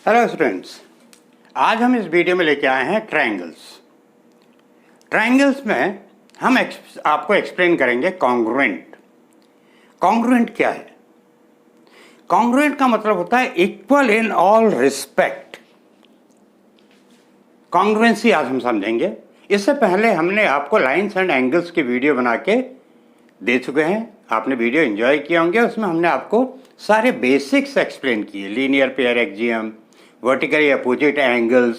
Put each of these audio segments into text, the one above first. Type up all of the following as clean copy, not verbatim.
Hello students, आज हम इस वीडियो में लेके आए हैं ट्रायंगल्स। ट्रायंगल्स में हम आपको एक्सप्लेन करेंगे कॉन्ग्रुएंट। कॉन्ग्रुएंट क्या है? कॉन्ग्रुएंट का मतलब होता है equal in all respect. Congruency आज हम समझेंगे। इससे पहले हमने आपको लाइन्स एंड एंगल्स की वीडियो बना के दे चुके हैं। आपने वीडियो एंजॉय किए होंगे। उसमें हमने आपको सारे बेसिक्स एक्सप्लेन किए, linear pair axiom, vertically opposite angles,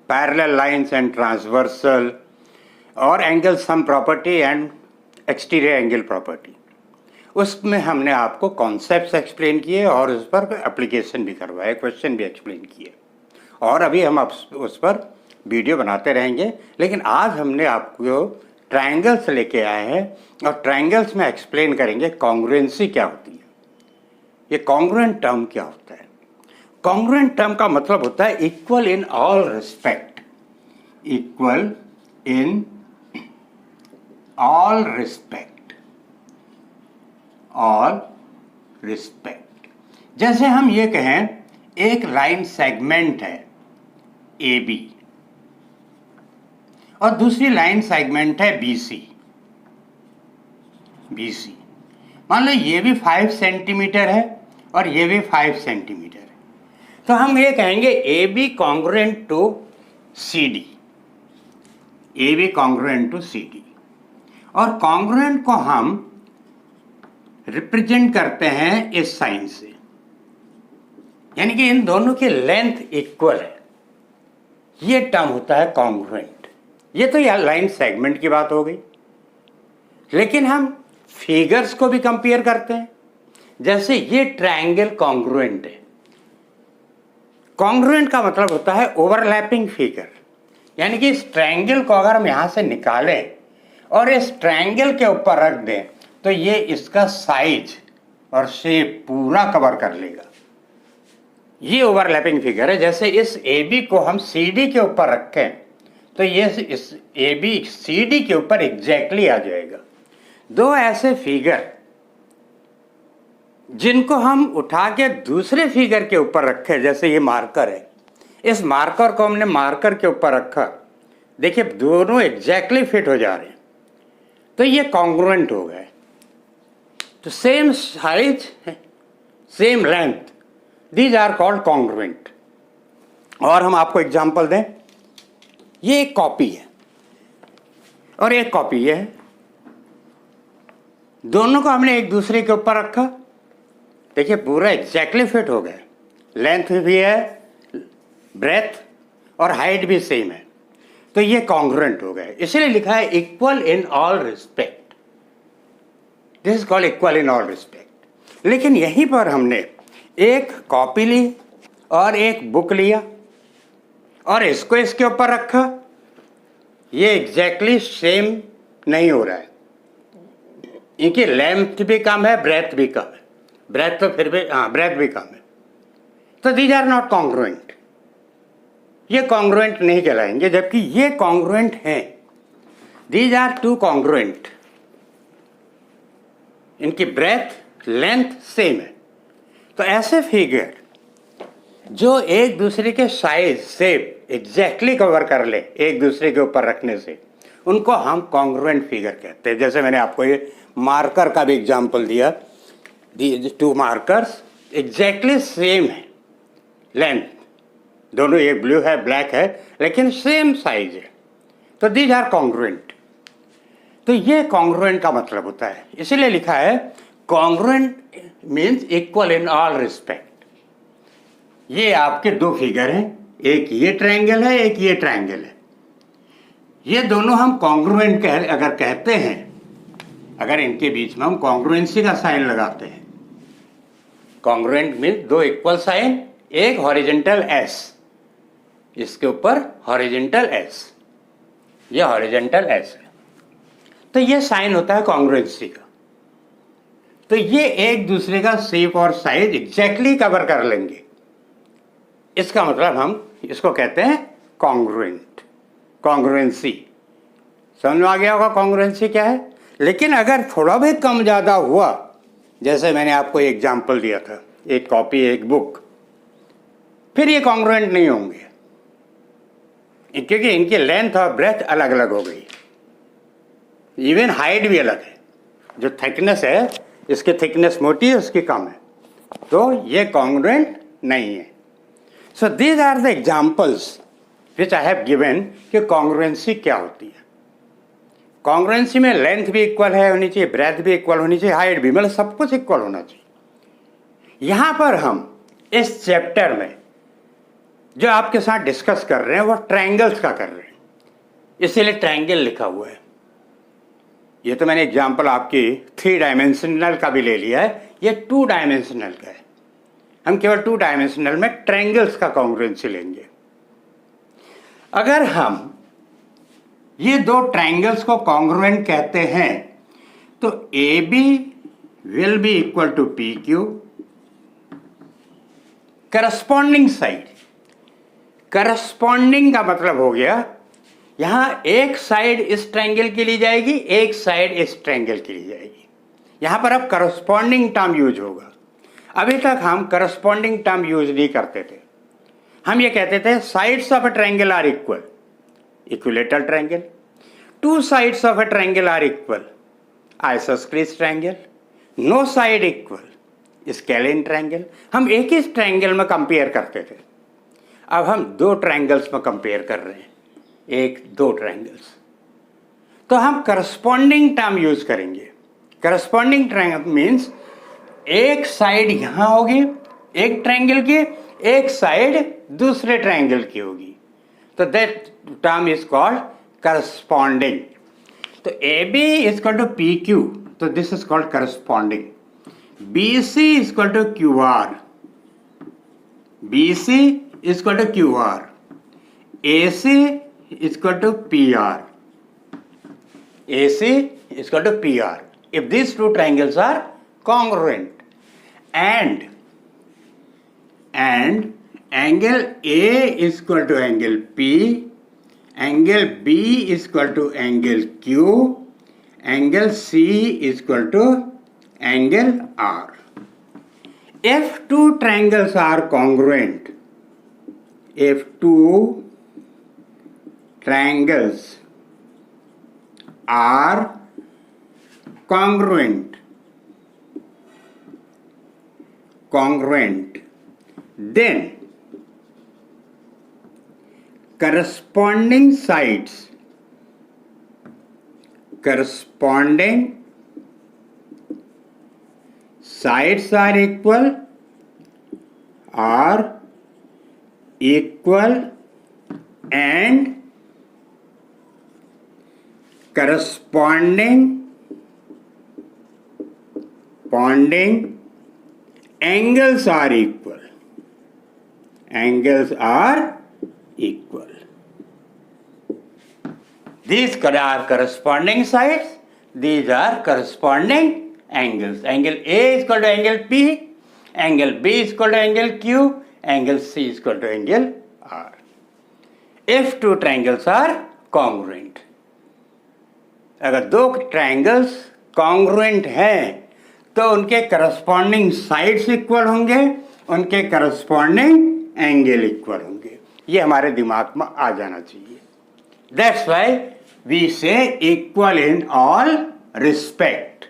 parallel lines and transversal, और angle sum property and exterior angle property. उसमें हमने आपको कॉन्सेप्ट्स एक्सप्लेन किए और उस पर एप्लीकेशन भी करवाए, क्वेश्चन भी एक्सप्लेन किए, और अभी हम उस पर वीडियो बनाते रहेंगे। लेकिन आज हमने आपको ट्रायंगल्स लेके आए हैं और ट्रायंगल्स में एक्सप्लेन करेंगे कॉन्ग्रुएंसी क्या होती है, ये कॉन्ग्रुएंट टर्म क्या होता है। कॉन्ग्रुएंट टर्म का मतलब होता है equal in all respect. Equal in all respect, all respect. जैसे हम ये कहें एक लाइन सेगमेंट है ए बी और दूसरी लाइन सेगमेंट है बी सी। मान लो ये भी 5 सेंटीमीटर है और ये भी 5 सेंटीमीटर है, तो हम ये कहेंगे A B congruent to C D. A B congruent to C D, और कॉन्ग्रुएंट को हम रिप्रेजेंट करते हैं इस साइन से, यानी कि इन दोनों की लेंथ इक्वल है। ये टर्म होता है कॉन्ग्रुएंट। ये तो यार लाइन सेगमेंट की बात हो गई, लेकिन हम फिगर्स को भी कंपेयर करते हैं। जैसे ये ट्रायंगल कॉन्ग्रुएंट है। कॉन्ग्रुएंट का मतलब होता है ओवरलैपिंग फिगर, यानी कि इस ट्रायंगल को अगर हम यहां से निकालें और इस ट्रायंगल के ऊपर रख दें तो ये इसका साइज और शेप पूरा कवर कर लेगा। ये ओवरलैपिंग फिगर है। जैसे इस ए बी को हम सी डी के ऊपर रखें तो ये इस ए बी सी डी के ऊपर एग्जैक्टली आ जाएगा। दो ऐसे फिगर जिनको हम उठा के दूसरे फिगर के ऊपर रखे, जैसे ये मार्कर है, इस मार्कर को हमने मार्कर के ऊपर रखा, देखिए दोनों एग्जैक्टली फिट हो जा रहे हैं, तो ये कॉन्ग्रुएंट हो गए। तो same size, same length, these are called congruent. और हम आपको एग्जांपल दें, ये एक कॉपी है और एक कॉपी ये है। दोनों को हमने एक दूसरे के ऊपर रखा, देखिए पूरा एग्जैक्टली फिट हो गए। लेंथ भी है, ब्रेथ और हाइट भी सेम है, तो ये कॉन्ग्रुएंट हो गए। इसलिए लिखा है equal in all respect. This is called equal in all respect. लेकिन यहीं पर हमने एक कॉपी ली और एक बुक लिया और इसको इसके ऊपर रखा, ये एग्जैक्टली सेम नहीं हो रहा है। इनकी लेंथ भी कम है, ब्रेथ भी कम है। ब्रेथ तो फिर भी, ब्रेथ भी कम है, तो दीज आर नॉट कॉन्ग्रुएंट। ये कॉन्ग्रुएंट नहीं कहलाएंगे, जबकि ये कॉन्ग्रुएंट हैं। These are two congruent. इनकी ब्रेथ लेंथ सेम है। तो ऐसे फिगर जो एक दूसरे के साइज शेप एग्जैक्टली कवर कर ले एक दूसरे के ऊपर रखने से, उनको हम कॉन्ग्रुएंट फिगर कहते हैं। जैसे मैंने आपको ये मार्कर का भी एग्जांपल दिया, टू मार्कर्स एग्जैक्टली सेम है लेंथ, दोनों एक ब्लू है ब्लैक है, लेकिन सेम साइज है, तो दीज आर कॉन्ग्रुएंट। तो ये कॉन्ग्रुएंट का मतलब होता है, इसीलिए लिखा है congruent means equal in all respect. ये आपके दो फिगर हैं, एक ये ट्रायंगल है, एक ये ट्रायंगल है। ये दोनों हम कॉन्ग्रुएंट अगर कहते हैं, अगर इनके बीच में हम कॉन्ग्रुएंसी का साइन लगाते हैं, कॉन्ग्रुएंट मीन्स दो इक्वल साइन, एक हॉरिजॉन्टल एस, इसके ऊपर हॉरिजॉन्टल एस, ये हॉरिजॉन्टल एस है, तो ये साइन होता है कॉन्ग्रुएंसी का। तो ये एक दूसरे का शेप और साइज एग्जैक्टली कवर कर लेंगे, इसका मतलब हम इसको कहते हैं कॉन्ग्रुएंट, कॉन्ग्रुएंसी। समझ में आ गया होगा कॉन्ग्रुएंसी क्या है। लेकिन अगर थोड़ा भी कम ज़्यादा हुआ, जैसे मैंने आपको एग्जांपल दिया था, एक कॉपी एक बुक, फिर ये कॉन्ग्रुएंट नहीं होंगे, क्योंकि इनकी लेंथ और ब्रेथ अलग अलग हो गई, इवन हाइट भी अलग है। जो थिकनेस है, इसकी थिकनेस मोटी है, उसकी कम है, तो ये कॉन्ग्रुएंट नहीं है। So these are the examples which I have given कि कॉन्ग्रुएंसी क्या होती है। कॉन्ग्रुएंसी में लेंथ भी इक्वल है होनी चाहिए, ब्रेथ भी इक्वल होनी चाहिए, हाइट भी, मतलब सब कुछ इक्वल होना चाहिए। यहां पर हम इस चैप्टर में जो आपके साथ डिस्कस कर रहे हैं वो ट्रायंगल्स का कर रहे हैं, इसीलिए ट्रायंगल लिखा हुआ है। ये तो मैंने एग्जांपल आपकी 3 डायमेंशनल का भी ले लिया है, ये 2 डायमेंशनल का है। हम केवल 2 डायमेंशनल में ट्रायंगल्स का कॉन्ग्रुएंसी लेंगे। अगर हम ये 2 ट्रायंगल्स को कॉन्ग्रुएंट कहते हैं तो AB will be equal to PQ, corresponding side, corresponding का मतलब हो गया यहां एक साइड इस ट्रायंगल की ली जाएगी, एक साइड इस ट्रायंगल की ली जाएगी। यहां पर अब करस्पॉन्डिंग टर्म यूज होगा। अभी तक हम करस्पॉन्डिंग टर्म यूज नहीं करते थे, हम ये कहते थे sides of a triangle are equal, equilateral triangle, 2 sides of a triangle are equal, isosceles triangle, no side equal, scalene triangle. हम एक ही ट्रायंगल में कंपेयर करते थे, अब हम 2 ट्रायंगल्स में कंपेयर कर रहे हैं, 1-2 ट्रायंगल्स, तो हम करस्पॉन्डिंग टर्म यूज करेंगे। करस्पॉन्डिंग ट्रायंगल मीन्स एक साइड यहां होगी एक ट्रायंगल की, एक साइड दूसरे ट्रायंगल की होगी, तो that term is called corresponding. तो AB is equal to PQ, तो this is called corresponding. BC is equal to QR, BC is equal to QR, AC is equal to PR, AC is equal to PR. If these 2 triangles are congruent, and angle A is equal to angle P, angle B is equal to angle Q, angle C is equal to angle R. If 2 triangles are congruent, if 2 triangles are congruent, then corresponding sides are equal and corresponding angles are equal. Angles are equal. These are corresponding sides, these are corresponding angles. Angle A is equal to angle P, angle B is equal to angle Q, angle C is equal to angle R. If 2 triangles are congruent, अगर 2 triangles congruent हैं तो उनके corresponding sides equal होंगे, उनके corresponding angle equal होंगे। ये हमारे दिमाग में आ जाना चाहिए। दैट्स व्हाई वी से equal in all respect,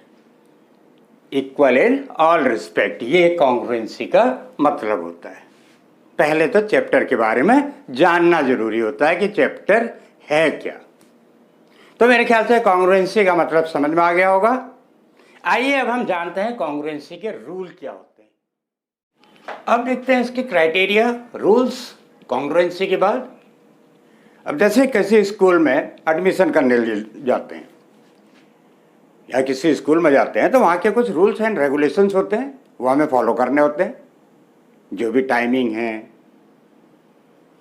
equal in all respect, ये कॉन्ग्रुएंसी का मतलब होता है। पहले तो चैप्टर के बारे में जानना जरूरी होता है कि चैप्टर है क्या। तो मेरे ख्याल से कॉन्ग्रुएंसी का मतलब समझ में आ गया होगा। आइए अब हम जानते हैं कॉन्ग्रुएंसी के रूल क्या होते हैं। अब देखते हैं इसके क्राइटेरिया, रूल्स कॉन्ग्रुएंसी के बाद। अब जैसे किसी स्कूल में एडमिशन करने जाते हैं या किसी स्कूल में जाते हैं तो वहाँ के कुछ रूल्स एंड रेगुलेशंस होते हैं, वो हमें फॉलो करने होते हैं। जो भी टाइमिंग है,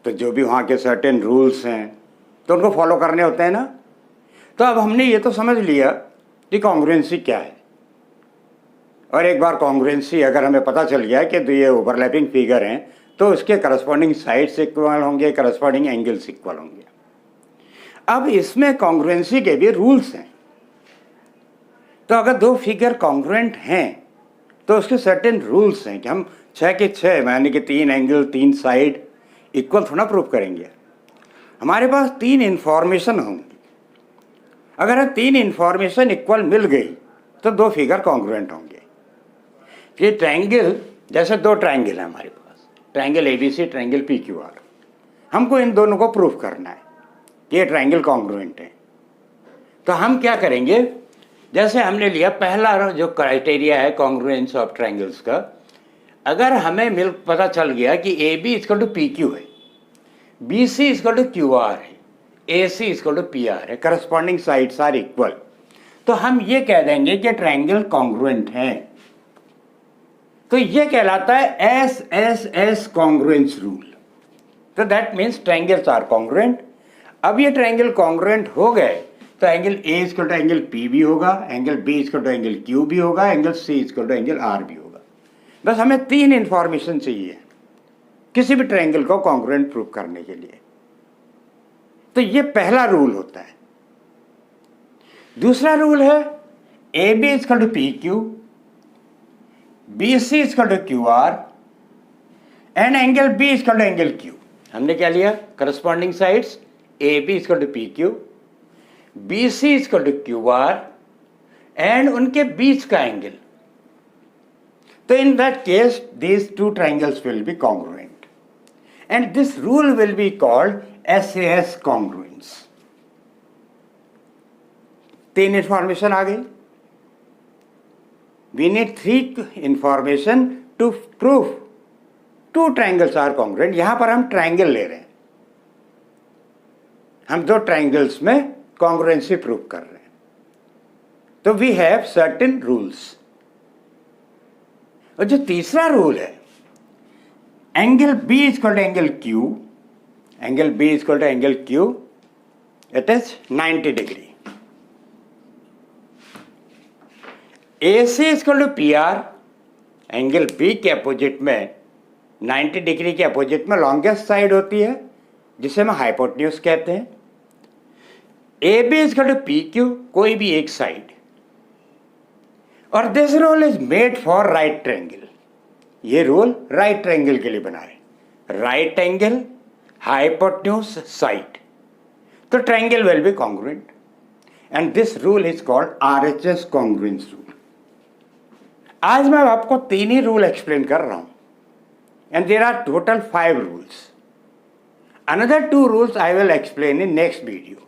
तो जो भी वहाँ के सर्टेन रूल्स हैं तो उनको फॉलो करने होते हैं ना। तो अब हमने ये तो समझ लिया कि कॉन्ग्रुएंसी क्या है, और एक बार कॉन्ग्रुएंसी अगर हमें पता चल गया कि तो ये ओवरलैपिंग फिगर हैं तो उसके करस्पॉन्डिंग साइड्स इक्वल होंगे, करस्पॉन्डिंग एंगल्स इक्वल होंगे। अब इसमें कॉन्ग्रुएंसी के भी रूल्स हैं। तो अगर 2 फिगर कॉन्ग्रुएंट हैं तो उसके सर्टेन रूल्स हैं कि हम 6 के 6 यानी कि 3 एंगल 3 साइड इक्वल थोड़ा प्रूव करेंगे। हमारे पास 3 इन्फॉर्मेशन होंगी। अगर 3 इन्फॉर्मेशन इक्वल मिल गई तो 2 फिगर कॉन्ग्रुएंट होंगे। ये ट्रायंगल, जैसे 2 ट्रायंगल है हमारे पास, ट्रायंगल ABC, ट्रायंगल PQR। हमको इन दोनों को प्रूव करना है कि ये ट्रायंगल कॉन्ग्रुएंट है। तो हम क्या करेंगे, जैसे हमने लिया पहला जो क्राइटेरिया है कॉन्ग्रुएंस ऑफ ट्रायंगल्स का, अगर हमें पता चल गया कि AB इक्वल टू PQ है, BC इक्वल टू QR है, AC इक्वल टू PR है, करस्पॉन्डिंग साइड्स आर इक्वल, तो हम ये कह देंगे कि ट्रायंगल कॉन्ग्रुएंट है। तो ये कहलाता है SSS कॉन्ग्रुएंस रूल। तो that means triangles are congruent. अब ये ट्रायंगल कॉन्ग्रुएंट हो गए तो angle A equal to angle P भी होगा, angle B equal to angle Q भी होगा, angle C equal to angle R भी होगा। बस हमें 3 इंफॉर्मेशन चाहिए किसी भी ट्रायंगल को कॉन्ग्रुएंट प्रूव करने के लिए। तो ये पहला रूल होता है। दूसरा रूल है AB equal to PQ, BC equal to QR and angle B equal to angle Q। हमने क्या लिया, corresponding sides AB equal to PQ, BC equal to QR and उनके बीच का एंगल। तो in that case these 2 triangles will be congruent and this rule will be called SAS congruence। 3 information आ गई। We need 3 information to prove 2 triangles are congruent। यहां पर हम triangle ले रहे हैं, हम 2 ट्रायंगल्स में कॉन्ग्रुएंसी प्रूव कर रहे हैं। तो वी हैव सर्टेन रूल्स। और जो तीसरा रूल है, angle B equal to angle Q, angle B equal to angle Q, it is 90 degree. AC equal to PR, angle B के अपोजिट में 90 डिग्री के अपोजिट में लॉन्गेस्ट साइड होती है जिसे हम हाइपोटेन्यूज कहते हैं। AB इक्वल टू PQ, कोई भी एक साइड। और this rule is made for right triangle. ये रूल राइट ट्रायंगल के लिए बना है। राइट एंगल, हाइपोटेन्यूज, साइड, तो triangle will be congruent and this rule is called RHS congruence rule. आज मैं आपको 3 ही रूल एक्सप्लेन कर रहा हूं and there are total 5 rules. Another 2 rules I will explain in next video.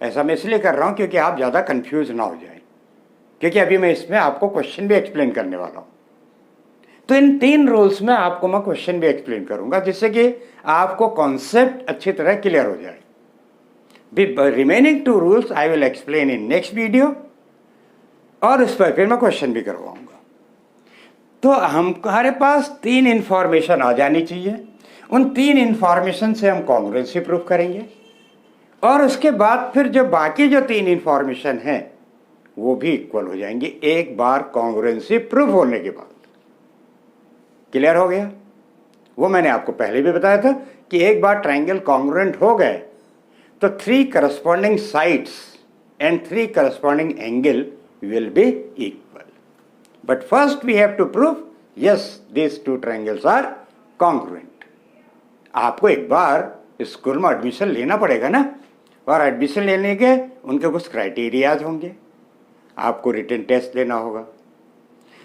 ऐसा मैं इसलिए कर रहा हूं क्योंकि आप ज़्यादा कंफ्यूज ना हो जाए, क्योंकि अभी मैं इसमें आपको क्वेश्चन भी एक्सप्लेन करने वाला हूं। तो इन 3 रूल्स में आपको मैं क्वेश्चन भी एक्सप्लेन करूंगा जिससे कि आपको कॉन्सेप्ट अच्छी तरह क्लियर हो जाए। Remaining 2 rules I will explain in next video और उस पर फिर मैं क्वेश्चन भी करवाऊंगा। तो हमारे पास 3 इंफॉर्मेशन आ जानी चाहिए। उन 3 इंफॉर्मेशन से हम कॉन्ग्रुएंसी प्रूफ करेंगे और उसके बाद फिर जो बाकी जो 3 इंफॉर्मेशन हैं वो भी इक्वल हो जाएंगे एक बार कॉन्ग्रुएंसी प्रूफ होने के बाद। क्लियर हो गया? वो मैंने आपको पहले भी बताया था कि एक बार ट्रायंगल कॉन्ग्रुएंट हो गए तो 3 corresponding sides and 3 corresponding angle will be equal. But first we have to prove yes this 2 triangles are congruent. आपको एक बार स्कूल में एडमिशन लेना पड़ेगा ना, और एडमिशन लेने के उनके कुछ क्राइटेरियाज होंगे। आपको रिटन टेस्ट देना होगा,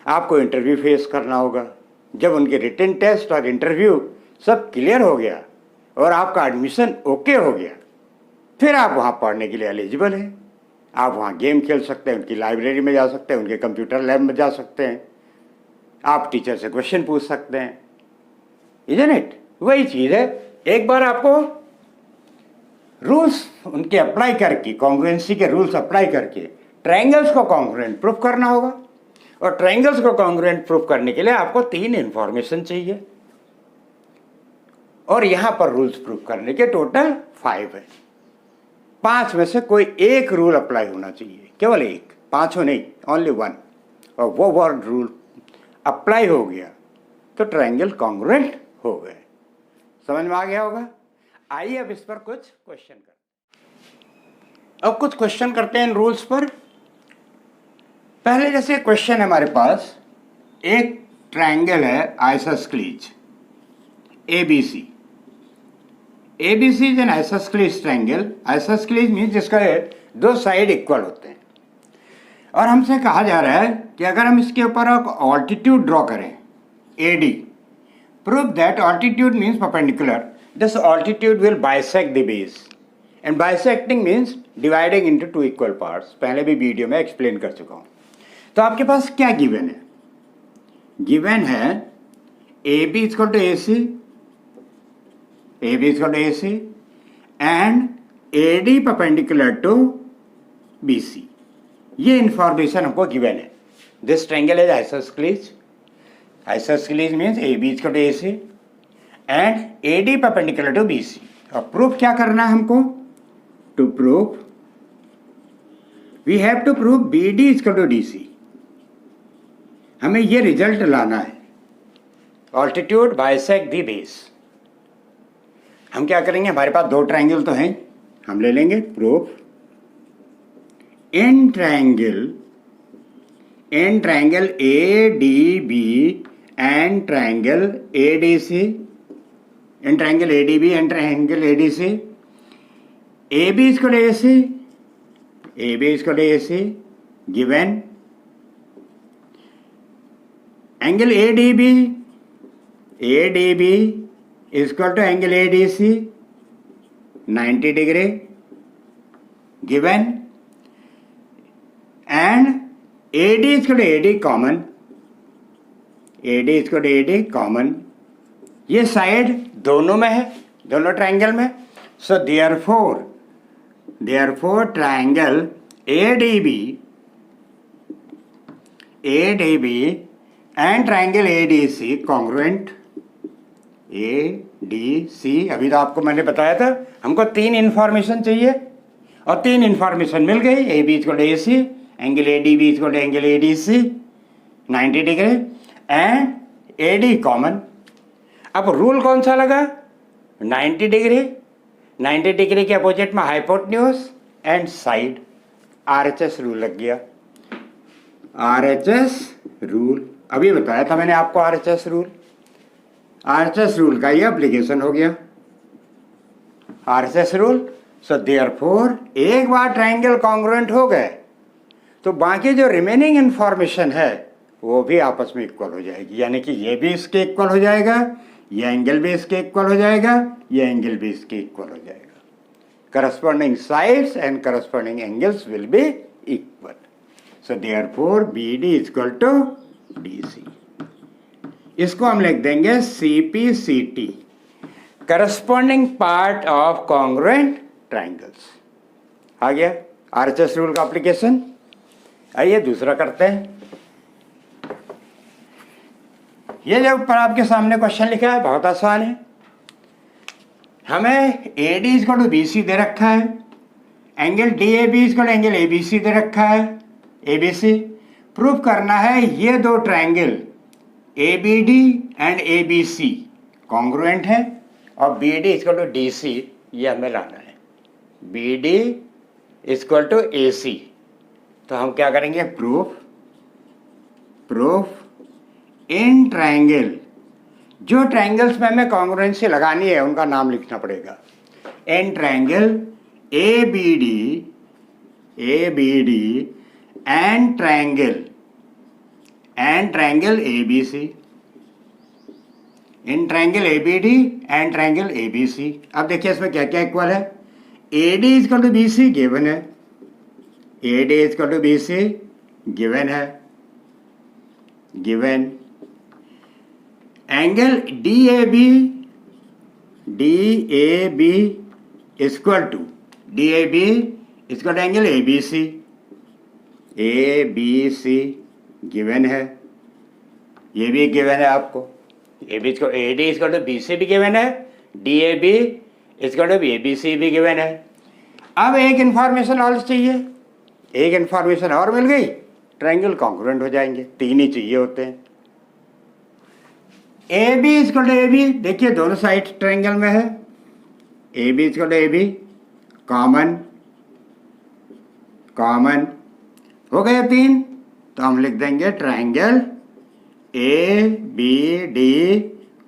आपको इंटरव्यू फेस करना होगा। जब उनके रिटन टेस्ट और इंटरव्यू सब क्लियर हो गया और आपका एडमिशन ओके हो गया, फिर आप वहाँ पढ़ने के लिए एलिजिबल हैं। आप वहाँ गेम खेल सकते हैं, उनकी लाइब्रेरी में जा सकते हैं, उनके कंप्यूटर लैब में जा सकते हैं, आप टीचर से क्वेश्चन पूछ सकते हैं। Isn't it? वही चीज़ है। एक बार आपको रूल्स उनके अप्लाई करके, कॉन्ग्रुएंसी के रूल्स अप्लाई करके ट्रायंगल्स को कॉन्ग्रुएंट प्रूफ करना होगा। और ट्रायंगल्स को कॉन्ग्रुएंट प्रूफ करने के लिए आपको 3 इंफॉर्मेशन चाहिए और यहां पर रूल्स प्रूफ करने के टोटल 5 है। 5 में से कोई एक रूल अप्लाई होना चाहिए, केवल एक, 5 नहीं, ओनली 1। और वो वर्ड रूल अप्लाई हो गया तो ट्रायंगल कॉन्ग्रुएंट हो गए। समझ में आ गया होगा? आइए अब इस पर कुछ क्वेश्चन करते हैं। अब कुछ क्वेश्चन करते हैं इन रूल्स पर। पहले जैसे क्वेश्चन है हमारे पास, एक ट्रायंगल है isosceles ABC. ABC is an isosceles triangle. Isosceles means जिसका दो साइड इक्वल होते हैं. और हमसे कहा जा रहा है कि अगर हम इसके ऊपर एक ऑल्टीट्यूड ड्रॉ करें AD, prove that altitude means perpendicular. This altitude will bisect the base. And bisecting means dividing into two equal parts. पहले भी वीडियो में एक्सप्लेन कर चुका हूँ. तो आपके पास क्या गिवन है? गिवन है AB equal to AC, AB equal to AC and AD perpendicular to BC. ये इंफॉर्मेशन हमको गिवन है. This triangle is isosceles. Isosceles means AB equal to AC and AD perpendicular to BC. और proof क्या करना है हमको? To prove we have to prove BD equal to DC. हमें ये रिजल्ट लाना है. Altitude bisect the base. हम क्या करेंगे? हमारे पास दो ट्रायंगल तो हैं, हम ले लेंगे proof in triangle ADB and triangle ADC, in triangle ADB and triangle ADC, AB equal to AC, AB equal to AC given angle ADB equal to angle ADC 90 degree given and AD equal to AD common. AD equal to AD common. ये side दोनों में है, दोनों triangle में. So therefore triangle ADB and triangle ADC congruent. ADC अभी तो आपको मैंने बताया था हमको तीन इंफॉर्मेशन चाहिए और तीन इंफॉर्मेशन मिल गई. AB equal to AC, angle ADB equal to angle ADC 90 degree and AD common. अब रूल कौन सा लगा? 90 डिग्री. 90 डिग्री के अपोजिट में hypotenuse and side. RHS rule लग गया. RHS रूल अभी बताया था मैंने आपको. RHS रूल का ये एप्लीकेशन हो गया. RHS rule. सो देयरफॉर एक बार ट्रायंगल कॉन्ग्रुएंट हो गए तो बाकी जो रिमेनिंग इंफॉर्मेशन है वो भी आपस में इक्वल हो जाएगी. यानी कि ये भी इसके इक्वल हो जाएगा, ये एंगल भी इसके इक्वल हो जाएगा, ये एंगल भी इसके इक्वल हो जाएगा. Corresponding sides and corresponding angles will be equal. So therefore BD equal to DC. इसको हम लिख देंगे CPCT, corresponding part of congruent triangles. आ गया RHS रूल का एप्लीकेशन. आइए दूसरा करते हैं. ये जो ऊपर आपके सामने क्वेश्चन लिखा है बहुत आसान है. हमें AD इक्वल टू BC दे रखा है, angle DAB equal to angle ABC दे रखा है, ABC. प्रूफ करना है ये दो triangle ABD and ABC congruent है और BD इक्वल टू DC ये हमें लाना है. BD equal to AC. तो हम क्या करेंगे? Proof in triangle. जो ट्रायंगल्स में हमें कॉन्ग्रुएंसी लगानी है उनका नाम लिखना पड़ेगा. In triangle ABD and triangle ABC. In triangle ABD and triangle ABC. अब देखिए इसमें क्या क्या इक्वल है. AD equal to BC given है, AD equal to BC given है, given angle DAB equal to angle ABC given है, ये भी गिवन है आपको. AD इक्वल टू BC भी गिवन है, DAB इक्वल टू ABC भी गिवन है. अब एक इंफॉर्मेशन और चाहिए. एक इंफॉर्मेशन और मिल गई, ट्रायंगल कॉन्ग्रुएंट हो जाएंगे. तीन ही चाहिए होते हैं. AB equal to AB. देखिए दोनों साइड ट्रायंगल में है. AB equal to AB common हो गए तीन. तो हम लिख देंगे triangle A B D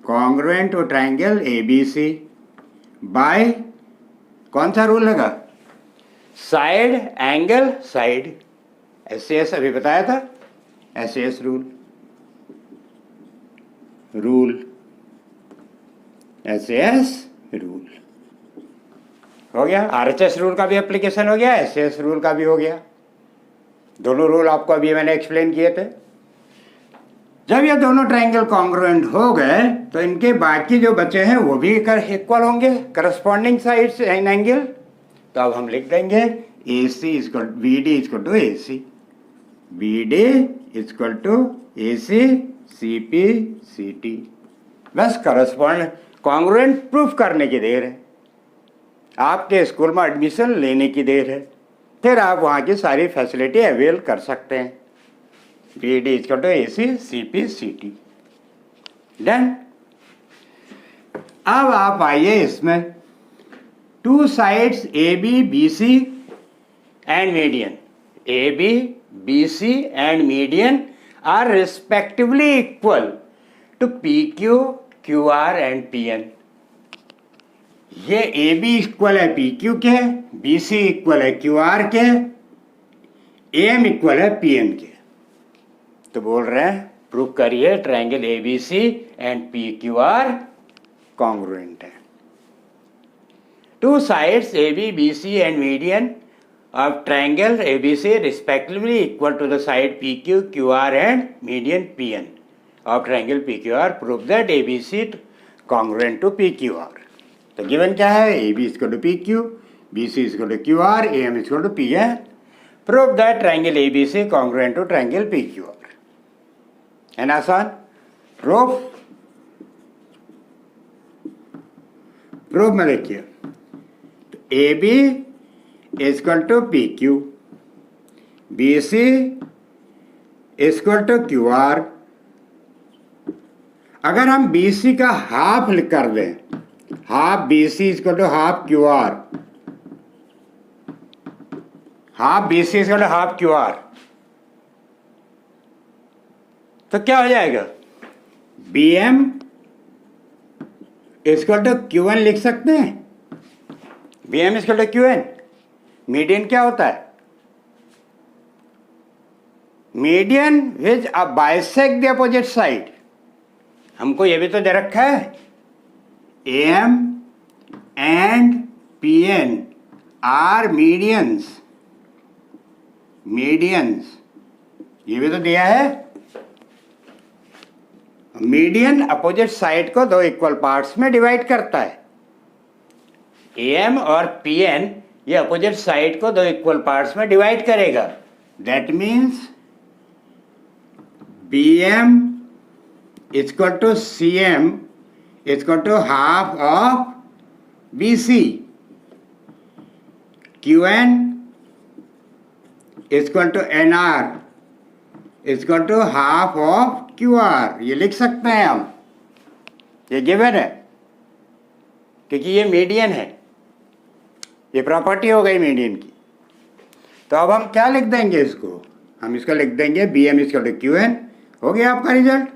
congruent to triangle A B C by कौन सा रूल लगा? साइड एंगल साइड, एस अभी बताया था, एस रूल, एस रूल हो गया। आरएचएस रूल का भी एप्लीकेशन हो गया, एस रूल का भी हो गया। दोनों रूल आपको अभी मैंने एक्सप्लेन किए थे। जब ये दोनों ट्राइंगल कॉन्ग्रुएंट हो गए तो इनके बाकी जो बचे हैं वो भी इक्वल होंगे, करस्पॉन्डिंग साइड्स एंड एंगल। तो अब हम लिख देंगे A C is equal B D equal to A C, B D equal to A C C P C T. बस करस्पॉन्ड कॉन्ग्रुएंट प्रूफ करने की देर है, आपके स्कूल में एडमिशन लेने की देर है, फिर आप वहाँ की सारी फैसिलिटी अवेल कर सकते हैं। B D equal to A C C P C T, done. अब आप आइए इसमें, two sides A B B C and median, A B B C and median are respectively equal to P Q Q R and P N. ये A B equal है P Q के, B C equal है Q R के, A M equal है P N के। तो बोल रहे हैं प्रूव करिए triangle A B C and P Q R congruent है। Two sides A B B C and median of triangle A B C respectively equal to the side P Q Q R and median P N of triangle P Q R, prove that A B C congruent to P Q R. तो given क्या है? A B equal to P Q, B C equal to Q R, A M equal to P N. Prove that triangle A B C congruent to triangle P Q R. है ना आसान? Proof में देखिए, A B equal to P Q, B C equal to Q R. अगर हम बी सी का half कर दें, half B C equal to half Q R, half B C equal to half Q R, तो क्या हो जाएगा? B M equal to Q N लिख सकते हैं। B M equal to Q N. Median क्या होता है? Median which a bisect the opposite side. हमको ये भी तो दे रखा है, ए M and P N are medians, medians ये भी तो दिया है। मीडियन अपोजिट साइड को दो इक्वल पार्ट्स में डिवाइड करता है। ए एम और पी एन ये अपोजिट साइड को दो इक्वल पार्ट्स में डिवाइड करेगा। That means B M equal to C M equal to half of B C, Q N equal to N R equal to half of Q R. ये लिख सकते हैं हम, ये गिवन है क्योंकि ये मीडियन है, ये प्रॉपर्टी हो गई मीडियन की। तो अब हम क्या लिख देंगे इसको? हम इसको लिख देंगे B M equal to Q N. हो गया आपका result.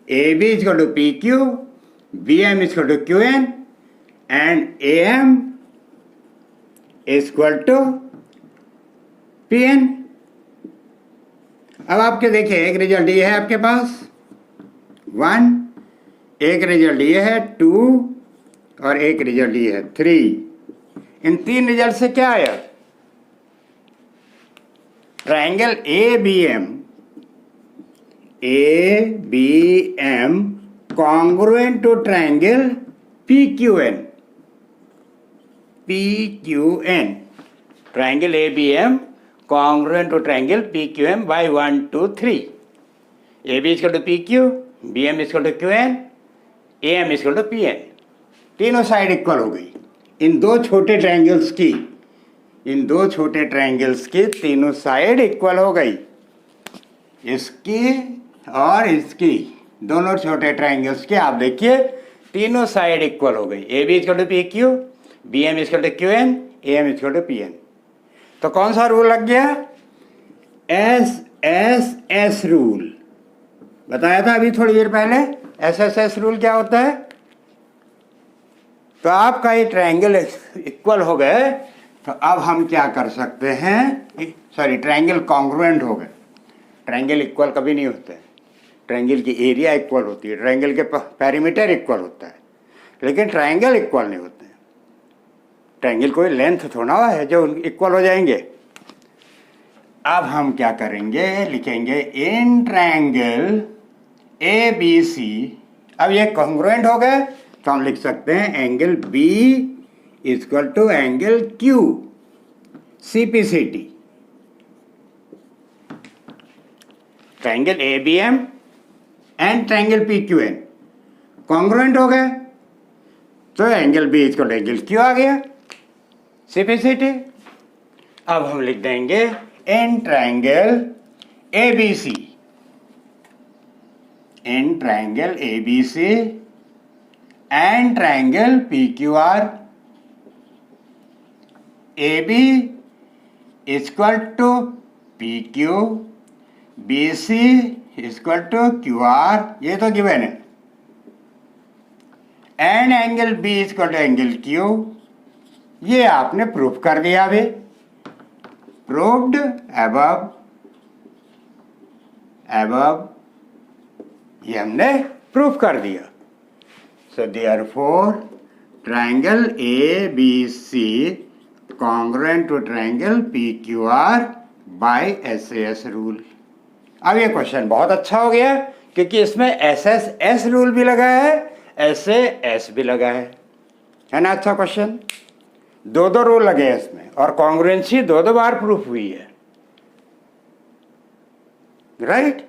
A B equal to P Q, B M equal to Q N and A M equal to P N. अब आपके देखिए, एक रिजल्ट ये है आपके पास 1, एक रिजल्ट ये है 2 और एक रिजल्ट ये है 3। इन 3 रिजल्ट से क्या आया? Triangle A B M congruent to triangle P Q N, triangle A B M congruent to triangle PQM by 1, 2, 3. AB is equal to PQ, BM is equal to QN, AM is equal to PN. तीनों side equal हो गई। इन दो छोटे triangles की तीनों side equal हो गई। इसकी और इसकी, दोनों छोटे ट्रायंगल्स की आप देखिए तीनों साइड इक्वल हो गई। AB is equal to PQ, BM is equal to QN, AM is equal to PN। तो कौन सा रूल लग गया? S rule. बताया था अभी थोड़ी देर पहले एसएसएस रूल क्या होता है। तो आपका ये ट्रायंगल इक्वल हो गए, तो अब हम क्या कर सकते हैं, सॉरी ट्रायंगल कॉन्ग्रुएंट हो गए। ट्रायंगल इक्वल कभी नहीं होते हैं, ट्रायंगल की एरिया इक्वल होती है, ट्रायंगल के पेरीमीटर इक्वल होता है, लेकिन ट्रायंगल इक्वल नहीं होते हैं। ट्रायंगल कोई लेंथ थोड़ा है जो इक्वल हो जाएंगे। अब हम क्या करेंगे, लिखेंगे इन ट्रायंगल ए बी सी। अब ये कॉन्ग्रुएंट हो गए तो हम लिख सकते हैं angle B equal to angle Q C P C T. Triangle A B M and triangle P Q N congruent हो गए, तो angle B equal to angle Q आ गया सी पी सी टी। अब हम लिख देंगे in triangle A B C, in triangle A B C and triangle P Q R, A B equal to P Q, B C equal to Q R, ये तो given है, and angle B equal to angle Q. ये आपने proof कर दिया अभी, proved above, above ये हमने प्रूफ कर दिया। So therefore triangle A B C congruent to triangle P Q R by SS rule. अब ये क्वेश्चन बहुत अच्छा हो गया क्योंकि इसमें एसएस रूल भी लगा है, एसएस भी लगा है ना। अच्छा क्वेश्चन, दो दो रूल लगे हैं इसमें और कॉन्ग्रुएंसी दो दो बार प्रूफ हुई है, राइट।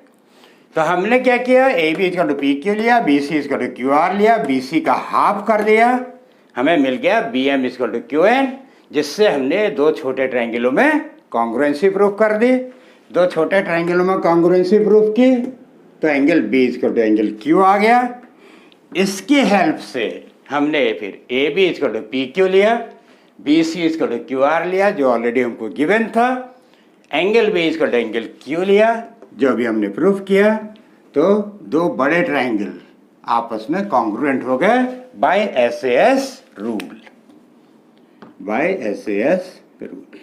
तो हमने क्या किया, A B equal to P Q लिया, B C equal to Q R लिया, बी सी का हाफ कर दिया, हमें मिल गया B M equal to Q N, जिससे हमने दो छोटे ट्रायंगलों में कॉन्ग्रुएंसी प्रूफ कर दी। दो छोटे ट्रायंगलों में कॉन्ग्रुएंसी प्रूफ की तो angle B equal to angle Q आ गया। इसकी हेल्प से हमने फिर A B equal to P Q लिया, B C equal to Q R लिया जो ऑलरेडी हमको गिवन था, angle B equal to angle Q लिया जो भी हमने प्रूफ किया। तो दो बड़े ट्रायंगल आपस में कॉन्ग्रुएंट हो गए by SS rule, by SS rule.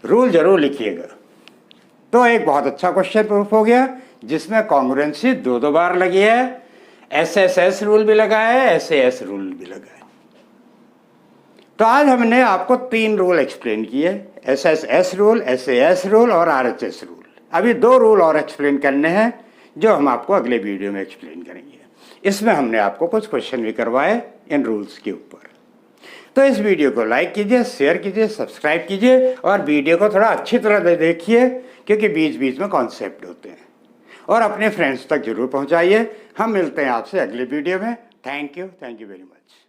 Rule जरूर लिखिएगा। तो एक बहुत अच्छा क्वेश्चन प्रूफ हो गया जिसमें कॉन्ग्रुएंसी दो दो बार लगी है, एसएसएस रूल भी लगा है, एसएस रूल भी लगा है। तो आज हमने आपको तीन रूल एक्सप्लेन किए, एसएसएस रूल, एसएस रूल और आरएचएस रूल। अभी दो रूल और एक्सप्लेन करने हैं जो हम आपको अगले वीडियो में एक्सप्लेन करेंगे। इसमें हमने आपको कुछ क्वेश्चन भी करवाए इन रूल्स के ऊपर। तो इस वीडियो को लाइक कीजिए, शेयर कीजिए, सब्सक्राइब कीजिए और वीडियो को थोड़ा अच्छी तरह देखिए क्योंकि बीच बीच में कॉन्सेप्ट होते हैं, और अपने फ्रेंड्स तक जरूर पहुंचाइए। हम मिलते हैं आपसे अगले वीडियो में। Thank you very much.